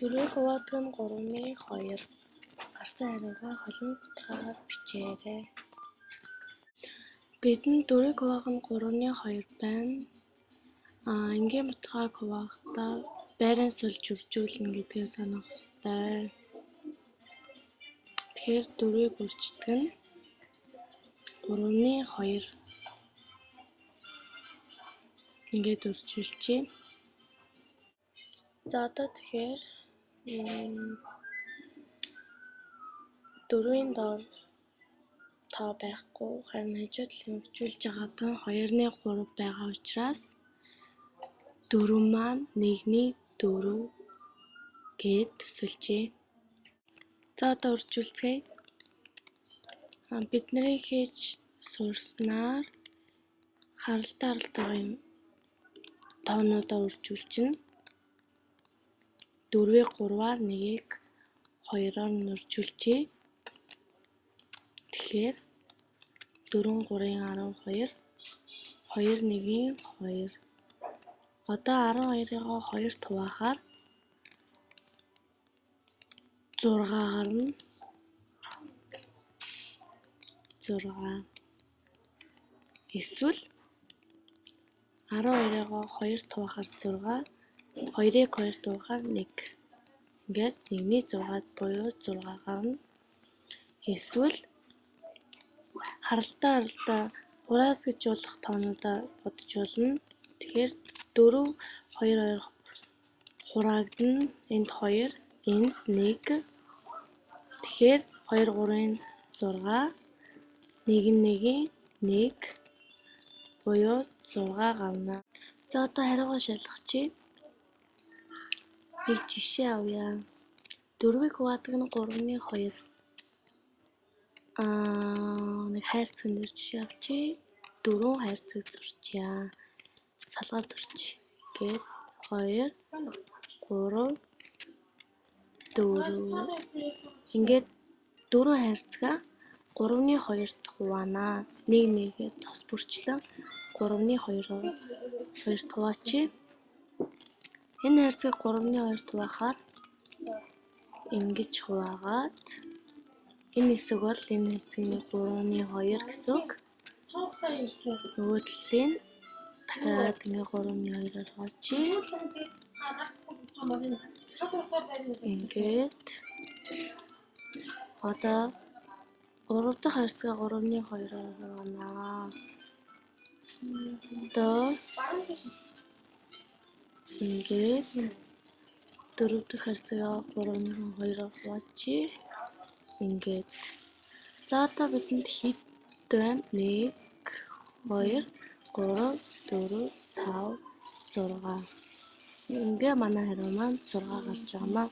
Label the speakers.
Speaker 1: 4-ийг хувадаг нь 3-ны 2. Гарсан хариугаа холимтгаар бичээрэй. Бидэнд 4-ийг хуваах нь 3-ны 2 байна. Энгийн баталгааг хуваахдаа байрын сольж үржүүлнэ гэдгээ санах ёстой. Тэгэхээр 4-ийг үрждэг нь 3-ны 2. Ингээд үржүүлчихье. За одоо тэгэхээр 4-ийн доор тоо байхгүй, харин хажуу талын үржүүлж байгаа нь 2-ны 3 байгаа учраас 4 маань 1-ний 4 гээд төсөлжээ. За одоо үржүүлцгээе. Бид нарын хийж сурснаар харалтай юм тоонуудаа үржүүлчихнэ. 4-ийг 3-аар 1-ийг 2-оор нь үржүүлчихье. Тэгэхээр 4 3-ын 12, 2 1-ийн 2. Одоо 12-ыг 2-т хуваахаар 6 гарна. 6. Эсвэл 12-ыг 2-т хуваахаар 6, 2-ыг 2-т хуваахаар 1. Ингээд 1-ний 6-д буюу 6 гарна. Эсвэл харалтай хураад гэж болох тоонуудаа бодож болно. Тэгэхээр 4 2 2 хураагдана. Энд 2, энд 1. Тэгэхээр 2 3-ын 6, 1-1-ийн 1 буюу 6 гарна. За одоо хариугаа шалгачи. Нэг жишээ авъя. 4-ийг хувадаг нь 3-ны 2. Нэг хайрцаг нэр жишээ авчи. 4 хайрцаг зурчия. Салгаа зурч. Гээд 2 3 4. Ингээд 4 хайрцагаа 3-ны 2-т хуваана. 1-1-гээ тос бүрчлэн 3-ны 2-т хуваачи. Энэ хайрцагийг 3-ны 2-т хуваахаар ингэж хуваагаад энэ хэсэг бол энэ хэсгийн 3-ны 2 гэсэн үг. Нөгөө талын дахиад ингээ 3-ны 2-оор хуваачи. Ингээд одоо 3 дахь хайрцагаа 3-ны 2-оор хуваана. Одоо ингээд 4 дахь хайрцагаа 3-ны 2-оор хуваачи. Ингээд. За одоо бидэнд хэд байна? 1 2 3 4 5 6. Ингээ манай хариу маань 6 гарч байгаамаа.